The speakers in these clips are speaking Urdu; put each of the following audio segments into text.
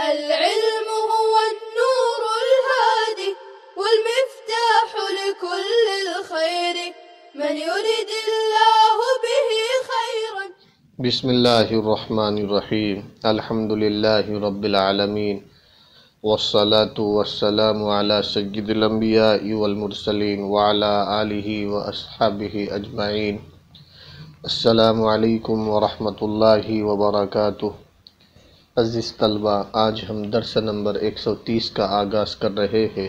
العلم هو النور الهادي والمفتاح لكل الخير من يريد الله به خيرا. بسم اللہ الرحمن الرحیم الحمد للہ رب العالمین والصلاة والسلام علی سید الانبیاء والمرسلین وعلی آلہ واصحابہ اجمعین. السلام علیکم ورحمۃ اللہ وبرکاتہ. عزیز طلبہ، آج ہم درس نمبر 130 کا آغاز کر رہے ہیں.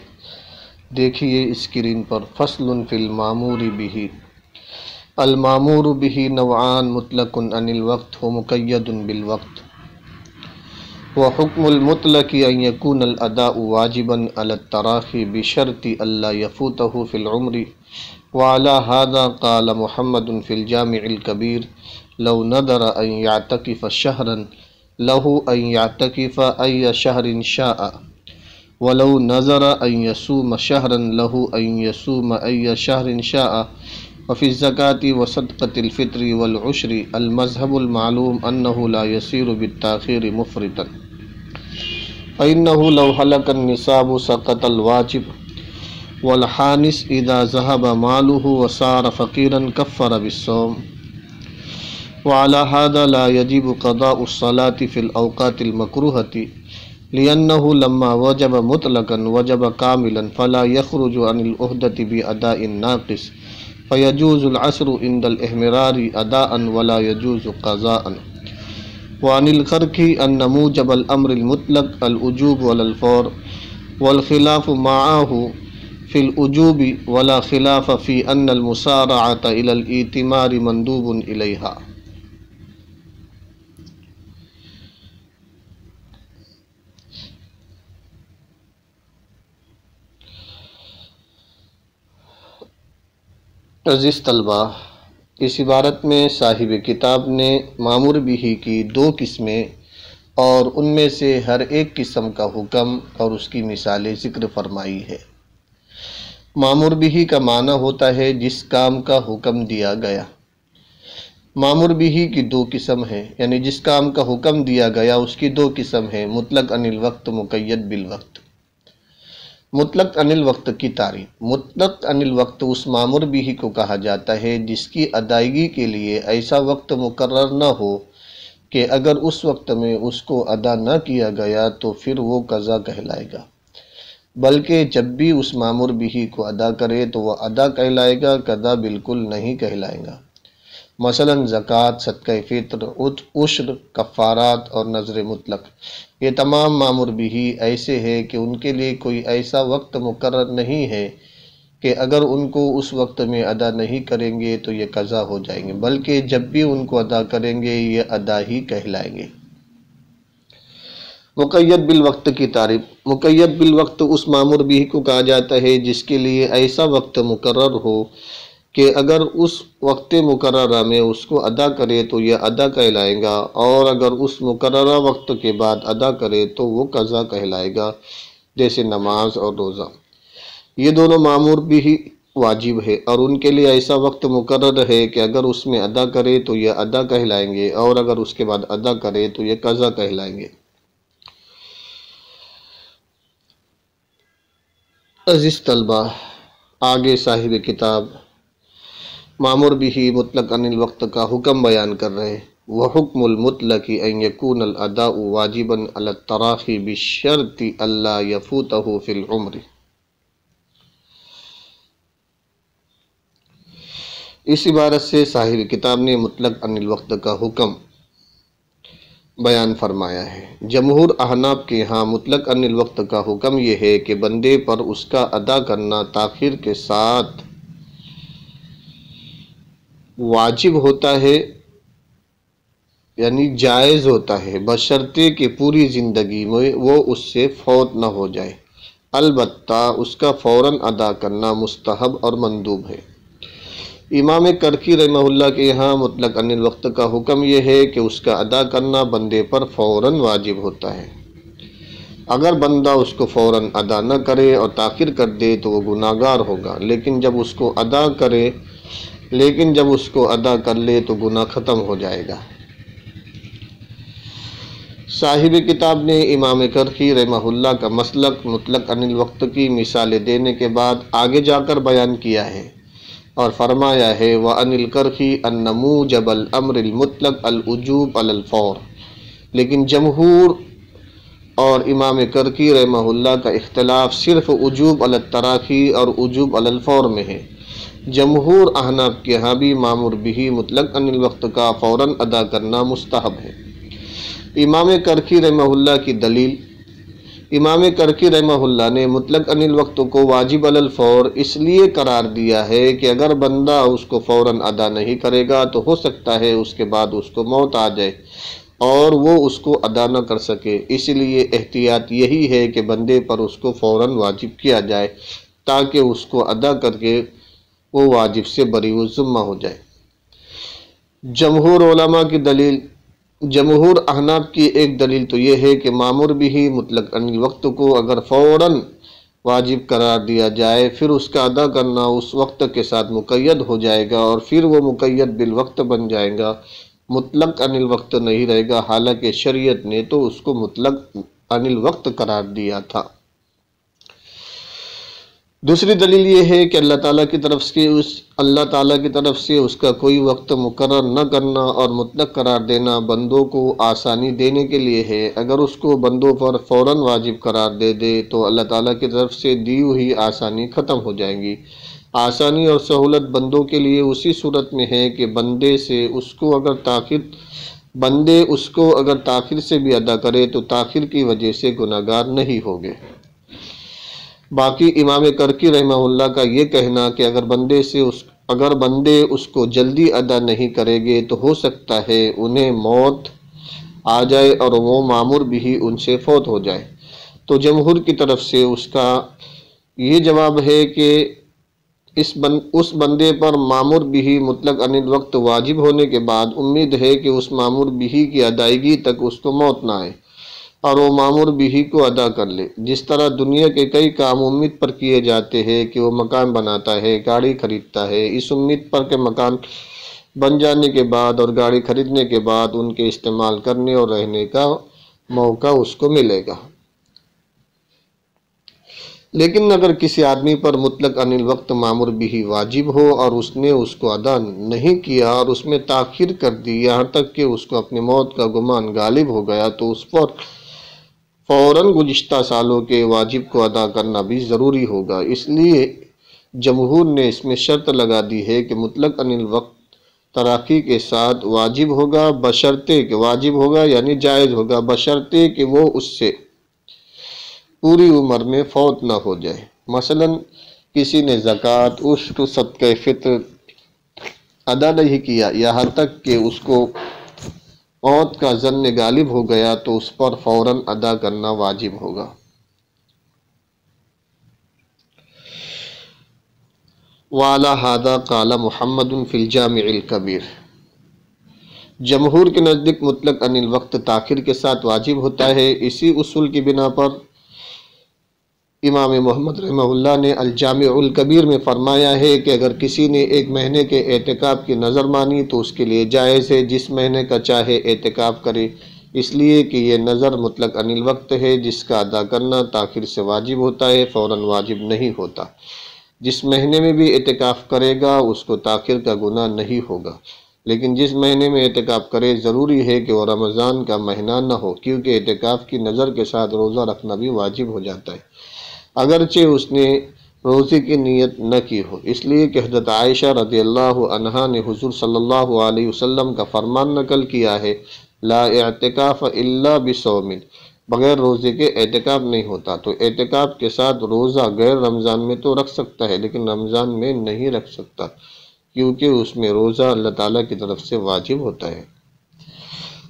دیکھیے اسکرین پر فصل فی المامور بہ. المامور به نوعان مطلق عن الوقت ومقید بالوقت. وحکم المطلق ان يكون الاداء واجبا على التراخي بشرط الا يفوته في العمر. وعلى هذا قال محمد في الجامع الكبير: لو نذر ان يعتكف شهرا له ان يعتكف اي شهر شاء، ولو نذر ان يصوم شهرا له ان يصوم اي شهر شاء. وفي الزكاة وصدقة الفطر والعشر المذهب المعلوم أنه لا يسير بالتأخير مفرطا، فإنه لو هلك النصاب سقط الواجب. والحانس إذا ذهب ماله وصار فقيرا كفر بالصوم. وعلى هذا لا يجب قضاء الصلاة في الأوقات المكروهة، لأنه لما وجب مطلقا وجب كاملا فلا يخرج عن العهدة بأداء ناقص، فيجوز العصر عند الإحمرار أداء ولا يجوز قضاء. وعن الخرق أن موجب الأمر المطلق الوجوب ولا الفور، والخلاف معه في الوجوب ولا خلاف في أن المسارعة إلى الإئتمار مندوب إليها. عزیز طلبہ، اس عبارت میں صاحب کتاب نے مامور بہ کی دو قسمیں اور ان میں سے ہر ایک قسم کا حکم اور اس کی مثالیں ذکر فرمائی ہے. مامور بہ کا معنی ہوتا ہے جس کام کا حکم دیا گیا. مامور بہ کی دو قسم ہیں، یعنی جس کام کا حکم دیا گیا اس کی دو قسم ہیں: مطلق عن الوقت، مقید بالوقت. مطلق عن الوقت کی تعریف. مطلق عن الوقت اس مامور بہ کو کہا جاتا ہے جس کی ادائیگی کے لیے ایسا وقت مقرر نہ ہو کہ اگر اس وقت میں اس کو ادا نہ کیا گیا تو پھر وہ قضا کہلائے گا، بلکہ جب بھی اس مامور بہ کو ادا کرے تو وہ ادا کہلائے گا، قضا بالکل نہیں کہلائے گا. مثلا زکوٰۃ، صدقہ فطر، عشر، کفارات اور نذر مطلق، یہ تمام مامور بہ ایسے ہیں کہ ان کے لیے کوئی ایسا وقت مقرر نہیں ہے کہ اگر ان کو اس وقت میں ادا نہیں کریں گے تو یہ قضا ہو جائیں گے، بلکہ جب بھی ان کو ادا کریں گے یہ ادا ہی کہلائیں گے. مقید بالوقت کی تعریف. مقید بالوقت اس مامور بہ کو کہا جاتا ہے جس کے لیے ایسا وقت مقرر ہو کہ اگر اس وقت مقررہ میں اس کو ادا کرے تو یہ ادا کہلائے گا، اور اگر اس مقررہ وقت کے بعد ادا کرے تو وہ قضا کہلائے گا، جیسے نماز اور روزہ. یہ دونوں مامور بہ واجب ہے اور ان کے لیے ایسا وقت مقرر ہے کہ اگر اس میں ادا کرے تو یہ ادا کہلائیں گے، اور اگر اس کے بعد ادا کرے تو یہ قضا کہلائیں گے. عزیز طلبہ، آگے صاحب کتاب مامور بہ مطلق عن الوقت کا حکم بیان کر رہے. وحکم المطلق ان يكون الاداء واجبا على التراخي بشرط الا يفوته في العمر. اس عبارت سے صاحب کتاب نے مطلق عن الوقت کا حکم بیان فرمایا ہے. جمہور احناف کے ہاں مطلق عن الوقت کا حکم یہ ہے کہ بندے پر اس کا ادا کرنا تاخیر کے ساتھ واجب ہوتا ہے، یعنی جائز ہوتا ہے، بشرطے کہ پوری زندگی میں وہ اس سے فوت نہ ہو جائے. البتہ اس کا فوراً ادا کرنا مستحب اور مندوب ہے. امام کرکی رحمہ اللہ کے یہاں مطلق عن الوقت کا حکم یہ ہے کہ اس کا ادا کرنا بندے پر فوراً واجب ہوتا ہے. اگر بندہ اس کو فوراً ادا نہ کرے اور تاخیر کر دے تو وہ گناہ گار ہوگا، لیکن جب اس کو ادا کر لے تو گناہ ختم ہو جائے گا. صاحب کتاب نے امام کرخی رحمہ اللہ کا مسلک مطلق عن الوقت کی مثالیں دینے کے بعد آگے جا کر بیان کیا ہے اور فرمایا ہے وَعَنِ الْكَرْخِ أَنَّ مُوجَبَ الْأَمْرِ الْمُطْلَقِ الْوُجُوبُ عَلَى الْفَوْرِ، لیکن جمہور اور امام کرخی رحمہ اللہ کا اختلاف صرف وجوب علی التراخی اور وجوب علی الفور میں ہے۔ جمہور احناف کے ہاں بھی مامور بہ مطلق عن الوقت کا فوراً ادا کرنا مستحب ہے۔ امام کرخی رحمہ اللہ کی دلیل: امام کرخی رحمہ اللہ نے مطلق عن الوقت کو واجب علی الفور اس لیے قرار دیا ہے کہ اگر بندہ اس کو فوراً ادا نہیں کرے گا تو ہو سکتا ہے اس کے بعد اس کو موت آ جائے اور وہ اس کو ادا نہ کر سکے، اس لیے احتیاط یہی ہے کہ بندے پر اس کو فوراً واجب کیا جائے تاکہ اس کو ادا کر کے وہ واجب سے بری و ذمہ ہو جائے۔ جمہور علماء کی دلیل: جمہور احناف کی ایک دلیل تو یہ ہے کہ مامور بھی مطلق عن الوقت کو اگر فوراً واجب قرار دیا جائے پھر اس کا ادا کرنا اس وقت کے ساتھ مقید ہو جائے گا اور پھر وہ مقید بالوقت بن جائے گا، مطلق عن الوقت نہیں رہے گا، حالانکہ شریعت نے تو اس کو مطلق عن الوقت قرار دیا تھا۔ دوسری دلیل یہ ہے کہ اللہ تعالیٰ کی طرف سے اس کا کوئی وقت مقرر نہ کرنا اور مطلق قرار دینا بندوں کو آسانی دینے کے لیے ہے۔ اگر اس کو بندوں پر فوراً واجب قرار دے دے تو اللہ تعالیٰ کی طرف سے دی ہوئی آسانی ختم ہو جائیں گی۔ آسانی اور سہولت بندوں کے لیے اسی صورت میں ہے کہ بندے اس کو اگر تاخیر سے بھی ادا کرے تو تاخیر کی وجہ سے گناہگار نہیں ہوگے۔ باقی امام کرخی رحمہ اللہ کا یہ کہنا کہ اگر بندے اس کو جلدی ادا نہیں کریں گے تو ہو سکتا ہے انہیں موت آ جائے اور وہ مامور بھی ان سے فوت ہو جائے، تو جمہور کی طرف سے اس کا یہ جواب ہے کہ اس بندے پر مامور بھی مطلق عن الوقت واجب ہونے کے بعد امید ہے کہ اس مامور بھی کی ادائیگی تک اس کو موت نہ آئے اور وہ مامور بھی کو ادا کر لے۔ جس طرح دنیا کے کئی کام امید پر کیے جاتے ہیں کہ وہ مکان بناتا ہے، گاڑی خریدتا ہے، اس امید پر کہ مکان بن جانے کے بعد اور گاڑی خریدنے کے بعد ان کے استعمال کرنے اور رہنے کا موقع اس کو ملے گا۔ لیکن اگر کسی آدمی پر مطلق عن الوقت مامور بھی واجب ہو اور اس نے اس کو ادا نہیں کیا اور اس میں تاخیر کر دی یہاں تک کہ اس کو اپنی موت کا گمان غالب ہو گیا تو اس پر فوراً گزشتہ سالوں کے واجب کو ادا کرنا بھی ضروری ہوگا۔ اس لیے جمہور نے اس میں شرط لگا دی ہے کہ مطلق عن الوقت تراخی کے ساتھ واجب ہوگا بشرطے کہ واجب ہوگا یعنی جائز ہوگا بشرطے کہ وہ اس سے پوری عمر میں فوت نہ ہو جائے۔ مثلا کسی نے زکوٰۃ، عشر، صدقہ فطر ادا نہیں کیا یہاں تک کہ اس کو موت کا ظن غالب ہو گیا تو اس پر فوراً ادا کرنا واجب ہوگا۔ وعلی ھذا قال محمد فی الجامع الکبیر، جمہور کے نزدیک مطلق عن الوقت تاخیر کے ساتھ واجب ہوتا ہے۔ اسی اصول کی بنا پر امام محمد رحمہ اللہ نے الجامع الکبیر میں فرمایا ہے کہ اگر کسی نے ایک مہینے کے اعتکاف کی نظر مانی تو اس کے لیے جائز ہے جس مہینے کا چاہے اعتکاف کرے، اس لیے کہ یہ نظر مطلق عن الوقت ہے جس کا ادا کرنا تاخیر سے واجب ہوتا ہے، فوراً واجب نہیں ہوتا۔ جس مہینے میں بھی اعتکاف کرے گا اس کو تاخیر کا گناہ نہیں ہوگا، لیکن جس مہینے میں اعتکاف کرے ضروری ہے کہ وہ رمضان کا مہینہ نہ ہو، کیونکہ اعتکاف کی نظر کے ساتھ روزہ رکھنا بھی واجب ہو جاتا ہے اگرچہ اس نے روزے کی نیت نہ کی ہو۔ اس لیے کہ حضرت عائشہ رضی اللہ عنہا نے حضور صلی اللہ علیہ وسلم کا فرمان نقل کیا ہے، لا اعتکاف الا بصوم، بغیر روزے کے اعتکاف نہیں ہوتا۔ تو اعتکاف کے ساتھ روزہ غیر رمضان میں تو رکھ سکتا ہے لیکن رمضان میں نہیں رکھ سکتا، کیونکہ اس میں روزہ اللہ تعالیٰ کی طرف سے واجب ہوتا ہے۔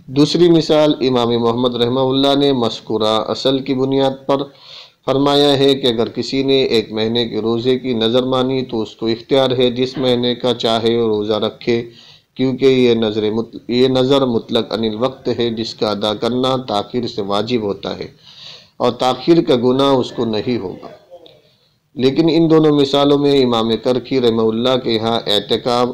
دوسری مثال امام محمد رحمہ اللہ نے مذکورہ اصل کی بنیاد پر فرمایا ہے کہ اگر کسی نے ایک مہینے کے روزے کی نظر مانی تو اس کو اختیار ہے جس مہینے کا چاہے روزہ رکھے، کیونکہ یہ نظر مطلق عن الوقت ہے جس کا ادا کرنا تاخیر سے واجب ہوتا ہے اور تاخیر کا گناہ اس کو نہیں ہوگا۔ لیکن ان دونوں مثالوں میں امام کرخی رحمہ اللہ کے ہاں اعتکاف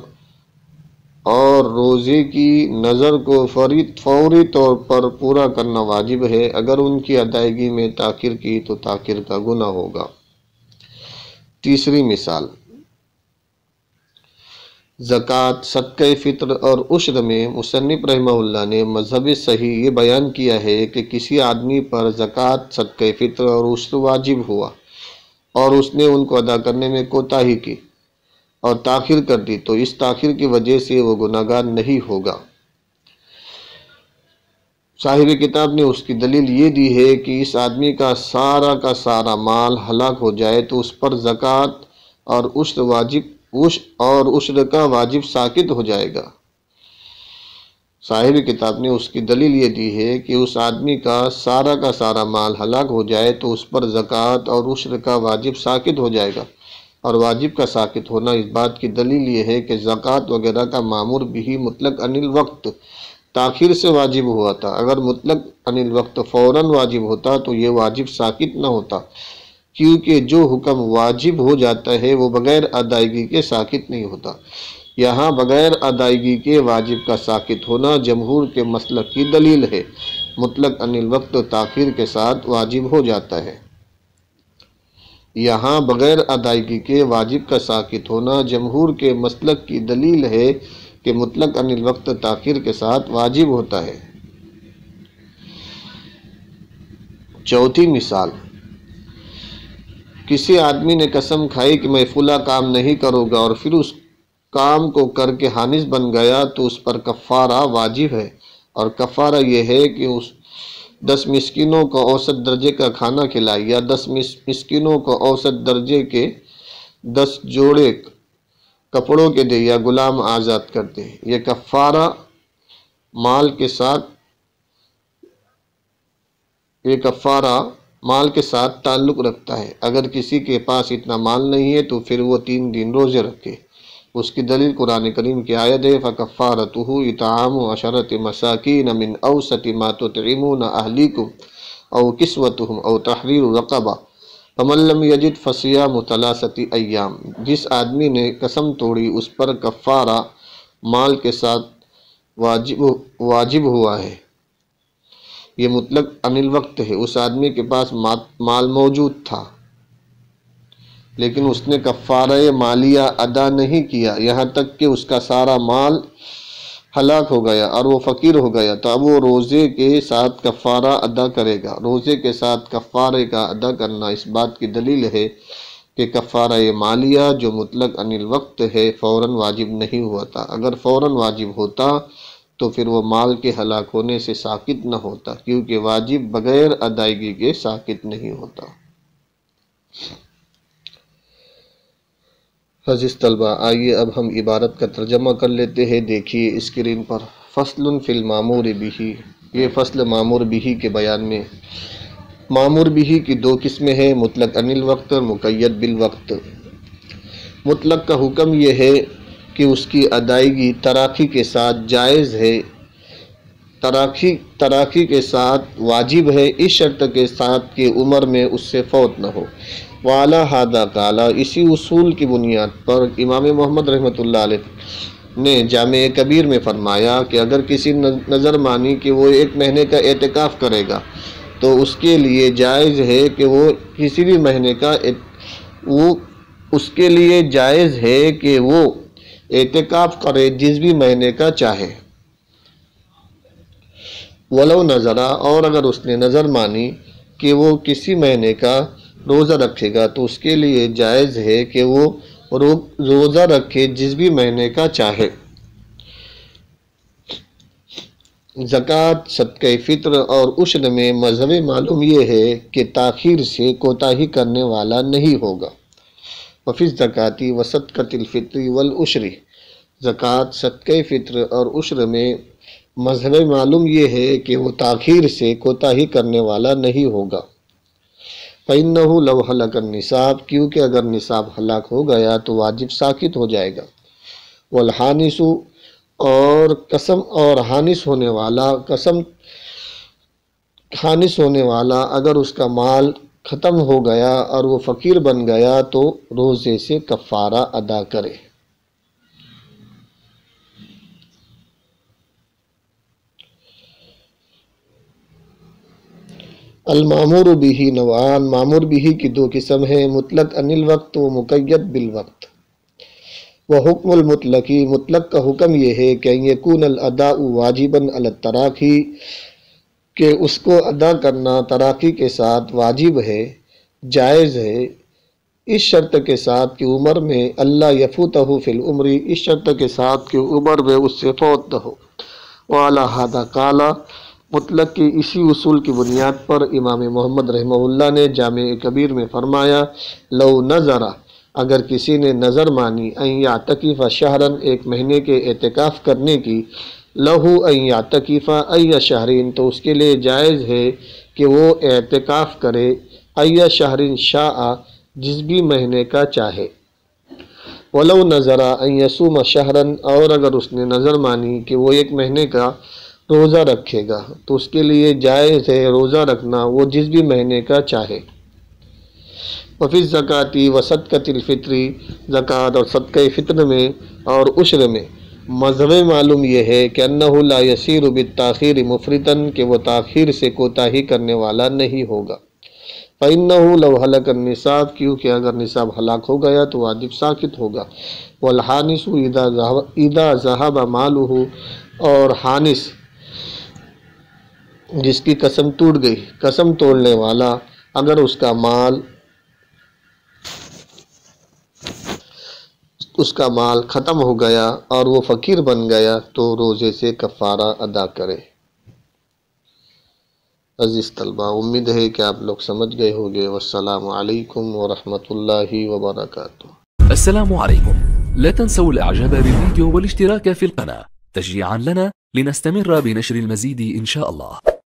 اور روزے کی نظر کو فوری طور پر پورا کرنا واجب ہے۔ اگر ان کی ادائیگی میں تاخیر کی تو تاخیر کا گناہ ہوگا۔ تیسری مثال، زکوٰۃ، صدقہ فطر اور عشر میں مصنف رحمہ اللہ نے مذہب صحیح یہ بیان کیا ہے کہ کسی آدمی پر زکوٰۃ، صدقہ فطر اور عشر واجب ہوا اور اس نے ان کو ادا کرنے میں کوتاہی کی اور تاخیر کر دی تو اس تاخیر کی وجہ سے وہ گناہگار نہیں ہوگا۔ صاحب کتاب نے اس کی دلیل یہ دی ہے کہ اس آدمی کا سارا مال ہلاک ہو جائے تو اس پر زکوٰۃ اور عشر کا واجب ساقط ہو جائے گا۔ صاحب کتاب نے اس کی دلیل یہ دی ہے کہ اس آدمی کا سارا مال ہلاک ہو جائے تو اس پر زکوٰۃ اور عشر کا واجب ساقط ہو جائے گا، اور واجب کا ساقط ہونا اس بات کی دلیل یہ ہے کہ زکوٰۃ وغیرہ کا مامور بھی مطلق عن الوقت تاخیر سے واجب ہوا تھا۔ اگر مطلق عن الوقت فوراً واجب ہوتا تو یہ واجب ساقط نہ ہوتا، کیونکہ جو حکم واجب ہو جاتا ہے وہ بغیر ادائیگی کے ساقط نہیں ہوتا۔ یہاں بغیر ادائیگی کے واجب کا ساقط ہونا جمہور کے مسلک کی دلیل ہے۔ مطلق عن الوقت تاخیر کے ساتھ واجب ہو جاتا ہے۔ یہاں بغیر ادائیگی کے واجب کا ساقط ہونا جمہور کے مسلک کی دلیل ہے کہ مطلق عن الوقت تاخیر کے ساتھ واجب ہوتا ہے۔ چوتھی مثال، کسی آدمی نے قسم کھائی کہ میں فلاں کام نہیں کروں گا اور پھر اس کام کو کر کے حانث بن گیا تو اس پر کفارہ واجب ہے، اور کفارہ یہ ہے کہ اس 10 مسکینوں کو اوسط درجے کا کھانا کھلائے، یا 10 مسکینوں کو اوسط درجے کے 10 جوڑے کپڑوں کے دے، یا غلام آزاد کر دے۔ یہ کفارہ مال کے ساتھ تعلق رکھتا ہے۔ اگر کسی کے پاس اتنا مال نہیں ہے تو پھر وہ 3 دن روزے رکھے۔ اس کی دلیل قرآن کریم کی آیت ہے فَكَفَّارَتُهُ إِطْعَامُ 10 مَسَاكِينَ مِنْ أَوْسَطِ مَا تُطْعِمُونَ أَهْلِيكُمْ أَوْ كِسْوَتُهُمْ أَوْ تَحْرِيرُ رَقَبَةٍ فَمَن لَّمْ يَجِدْ فَصِيَامُ 3 أَيَّامٍ۔ جس آدمی نے قسم توڑی اس پر کفارہ مال کے ساتھ واجب ہوا ہے۔ یہ مطلق عن الوقت ہے۔ اس آدمی کے پاس مال موجود تھا لیکن اس نے کفارہ مالیہ ادا نہیں کیا، یہاں تک کہ اس کا سارا مال ہلاک ہو گیا اور وہ فقیر ہو گیا، تو اب وہ روزے کے ساتھ کفارہ ادا کرے گا۔ روزے کے ساتھ کفارے کا ادا کرنا اس بات کی دلیل ہے کہ کفارہ مالیہ جو مطلق عن الوقت ہے فوراً واجب نہیں ہوا تھا۔ اگر فوراً واجب ہوتا تو پھر وہ مال کے ہلاک ہونے سے ساقط نہ ہوتا، کیونکہ واجب بغیر ادائیگی کے ساقط نہیں ہوتا۔ عزیز طلبہ، آئیے اب ہم عبارت کا ترجمہ کر لیتے ہیں۔ دیکھیے اسکرین پر، فصل فی المامور بہ، یہ فصل مامور بہ کے بیان میں۔ مامور بہ کی 2 قسمیں ہیں، مطلق عن الوقت اور مقید بالوقت۔ مطلق کا حکم یہ ہے کہ اس کی ادائیگی تراخی کے ساتھ جائز ہے، تراخی کے ساتھ واجب ہے، اس شرط کے ساتھ کہ عمر میں اس سے فوت نہ ہو۔ وعلی ھذا قال، اسی اصول کی بنیاد پر امام محمد رحمۃ اللہ علیہ نے جامع کبیر میں فرمایا کہ اگر کسی نظر مانی کہ وہ 1 مہینے کا اعتکاف کرے گا تو اس کے لیے جائز ہے کہ وہ کسی بھی مہینے کا اعتکاف کرے جس بھی مہینے کا چاہے۔ ولو نظرہ، اور اگر اس نے نظر مانی کہ وہ کسی مہینے کا روزہ رکھے گا تو اس کے لیے جائز ہے کہ وہ روزہ رکھے جس بھی مہینے کا چاہے۔ زکوٰۃ، صدقہ فطر اور عشر میں مذہب معلوم یہ ہے کہ تاخیر سے کوتاہی کرنے والا نہیں ہوگا۔ وفی الزکوٰۃ وصدقۃ الفطر والعشر، زکوٰۃ، صدقہ فطر اور عشر میں مذہب معلوم یہ ہے کہ وہ تاخیر سے کوتاہی کرنے والا نہیں ہوگا۔ فَإِنَّهُ لَوْ هَلَكَ النِّصَابُ، کیونکہ اگر نصاب ہلاک ہو گیا تو واجب ساقط ہو جائے گا۔ والحانث، اور قسم اور حانث ہونے والا اگر اس کا مال ختم ہو گیا اور وہ فقیر بن گیا تو روزے سے کفارہ ادا کرے۔ المامور بھی نوعان، معمور بھی کی دو قسم ہیں، مطلق عن الوقت و مقید بالوقت۔ وہ حکم المطلقی، مطلق کا حکم یہ ہے کہ یکون الاداء واجبا علی التراخی، کہ اس کو ادا کرنا تراخی کے ساتھ واجب ہے، جائز ہے، اس شرط کے ساتھ کہ عمر میں اللہ یفوتہ فی العمر، اس شرط کے ساتھ کہ عمر میں اس سے فوت نہ ہو۔ وعلی ھذا قال، مطلق کی اسی اصول کی بنیاد پر امام محمد رحمہ اللہ نے جامع کبیر میں فرمایا، لو نظر، اگر کسی نے نظر مانی، ان یعتکف شہرن، ایک مہینے کے اعتکاف کرنے کی، لہو ان یعتکف ای شہرین، تو اس کے لیے جائز ہے کہ وہ اعتکاف کرے، ای شہرین شاء، جس بھی مہینے کا چاہے۔ ولو نظر ان یصوم شہرن، اور اگر اس نے نظر مانی کہ وہ ایک مہینے کا روزہ رکھے گا، تو اس کے لیے جائز ہے روزہ رکھنا، وہ جس بھی مہینے کا چاہے۔ وفی الزکاۃ و صدقۃ الفطر، زکوٰۃ اور صدقہ فطر میں اور عشر میں مذہب معلوم یہ ہے کہ انہ لا یسیر بالتاخیر مفرطا، کہ وہ تاخیر سے کوتاہی کرنے والا نہیں ہوگا۔ فإنہ لو ہلک النصاب، کیونکہ اگر نصاب ہلاک ہو گیا تو واجب ساقط ہوگا۔ والحانس اذا ذهب مالہ، اور حانس جس کی قسم ٹوٹ گئی، قسم توڑنے والا، اگر اس کا مال ختم ہو گیا اور وہ فقیر بن گیا تو روزے سے کفارہ ادا کرے۔ عزیز طلبہ، امید ہے کہ آپ لوگ سمجھ گئے ہوں گے۔ والسلام علیکم ورحمۃ اللہ وبرکاتہ۔ السلام عليكم، لا تنسوا الاعجاب بالفيديو والاشتراك في القناة تشجيعا لنا لنستمر بنشر المزيد إن شاء الله.